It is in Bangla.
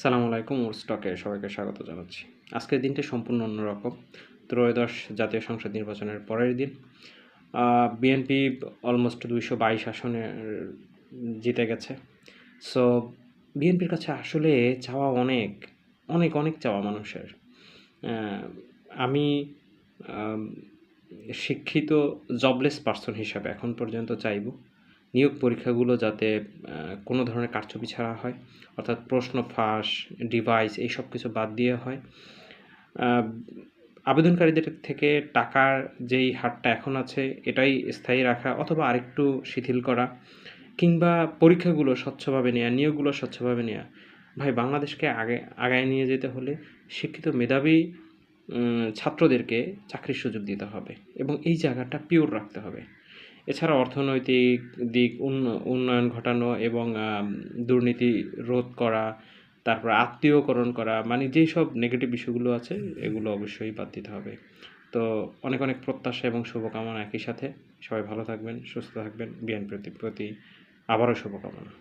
সালামু আলাইকুম। স্টকে সবাইকে স্বাগত জানাচ্ছি। আজকের দিনটি সম্পূর্ণ অন্যরকম। ত্রয়োদশ জাতীয় সংসদ নির্বাচনের পরের দিন। বিএনপি অলমোস্ট ২২২ আসনে জিতে গেছে। সো বিএনপির কাছে আসলে চাওয়া অনেক, অনেক, অনেক চাওয়া মানুষের। আমি আম শিক্ষিত জবলেস পারসন হিসাবে এখন পর্যন্ত চাইবো নিয়োগ পরীক্ষাগুলো যাতে কোনো ধরনের কারচুপি ছাড়া হয়, অর্থাৎ প্রশ্ন ফাঁস, ডিভাইস এই সব কিছু বাদ দিয়ে হয়। আবেদনকারীদের থেকে টাকার যেই হারটা এখন আছে এটাই স্থায়ী রাখা অথবা আরেকটু শিথিল করা, কিংবা পরীক্ষাগুলো স্বচ্ছভাবে নেওয়া, নিয়োগগুলো স্বচ্ছভাবে নেওয়া। ভাই, বাংলাদেশকে আগায় নিয়ে যেতে হলে শিক্ষিত মেধাবী ছাত্রদেরকে চাকরির সুযোগ দিতে হবে এবং এই জায়গাটা পিওর রাখতে হবে। এছাড়া অর্থনৈতিক দিক উন্নয়ন ঘটানো এবং দুর্নীতি রোধ করা, তারপর আত্মীয়করণ করা, মানে যেই সব নেগেটিভ বিষয়গুলো আছে এগুলো অবশ্যই বাদ দিতে হবে। তো অনেক, অনেক প্রত্যাশা এবং শুভকামনা একই সাথে। সবাই ভালো থাকবেন, সুস্থ থাকবেন। বিএনপির প্রতি আবারও শুভকামনা।